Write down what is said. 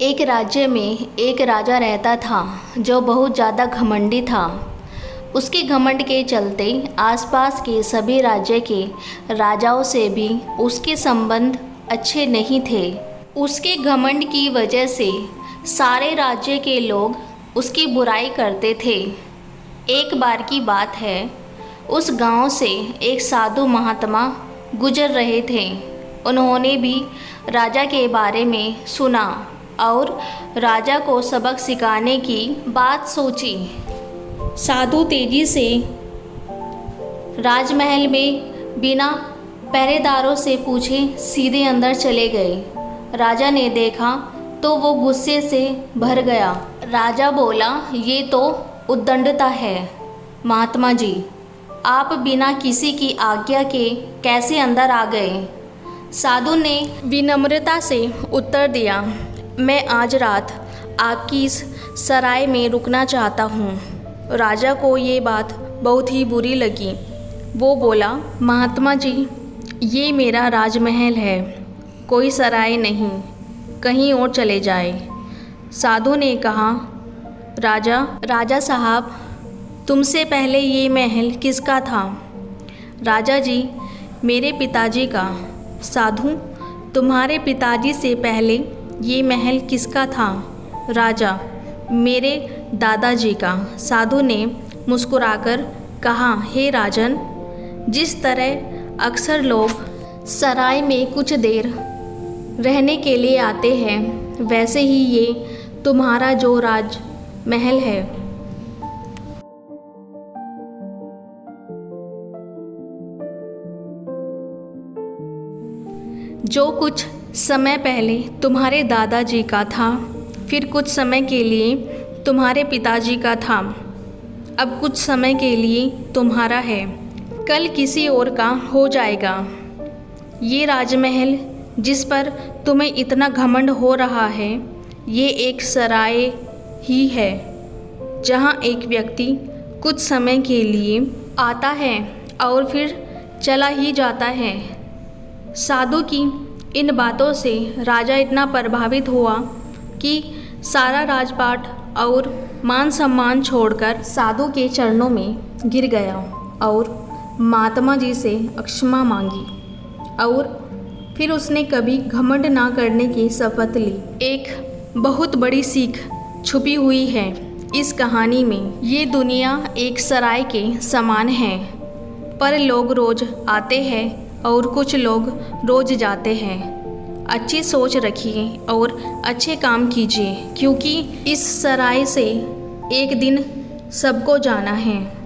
एक राज्य में एक राजा रहता था जो बहुत ज़्यादा घमंडी था। उसके घमंड के चलते आसपास के सभी राज्य के राजाओं से भी उसके संबंध अच्छे नहीं थे। उसके घमंड की वजह से सारे राज्य के लोग उसकी बुराई करते थे। एक बार की बात है, उस गांव से एक साधु महात्मा गुजर रहे थे। उन्होंने भी राजा के बारे में सुना और राजा को सबक सिखाने की बात सोची। साधु तेजी से राजमहल में बिना पहरेदारों से पूछे सीधे अंदर चले गए। राजा ने देखा तो वो गुस्से से भर गया। राजा बोला, ये तो उद्दंडता है। महात्मा जी, आप बिना किसी की आज्ञा के कैसे अंदर आ गए? साधु ने विनम्रता से उत्तर दिया, मैं आज रात आपकी इस सराय में रुकना चाहता हूँ। राजा को ये बात बहुत ही बुरी लगी। वो बोला, महात्मा जी, ये मेरा राजमहल है, कोई सराय नहीं, कहीं और चले जाए। साधु ने कहा, राजा साहब, तुमसे पहले ये महल किसका था? राजा जी, मेरे पिताजी का। साधु, तुम्हारे पिताजी से पहले ये महल किसका था? राजा, मेरे दादाजी का। साधु ने मुस्कुराकर कहा, हे राजन, जिस तरह अक्सर लोग सराय में कुछ देर रहने के लिए आते हैं, वैसे ही ये तुम्हारा जो राजमहल है, जो कुछ समय पहले तुम्हारे दादाजी का था, फिर कुछ समय के लिए तुम्हारे पिताजी का था, अब कुछ समय के लिए तुम्हारा है, कल किसी और का हो जाएगा। ये राजमहल जिस पर तुम्हें इतना घमंड हो रहा है, ये एक सराय ही है, जहाँ एक व्यक्ति कुछ समय के लिए आता है और फिर चला ही जाता है। साधु की इन बातों से राजा इतना प्रभावित हुआ कि सारा राजपाट और मान सम्मान छोड़कर साधु के चरणों में गिर गया और महात्मा जी से क्षमा मांगी और फिर उसने कभी घमंड ना करने की शपथ ली। एक बहुत बड़ी सीख छुपी हुई है इस कहानी में। ये दुनिया एक सराय के समान है, पर लोग रोज आते हैं और कुछ लोग रोज जाते हैं। अच्छी सोच रखिए और अच्छे काम कीजिए, क्योंकि इस सराय से एक दिन सबको जाना है।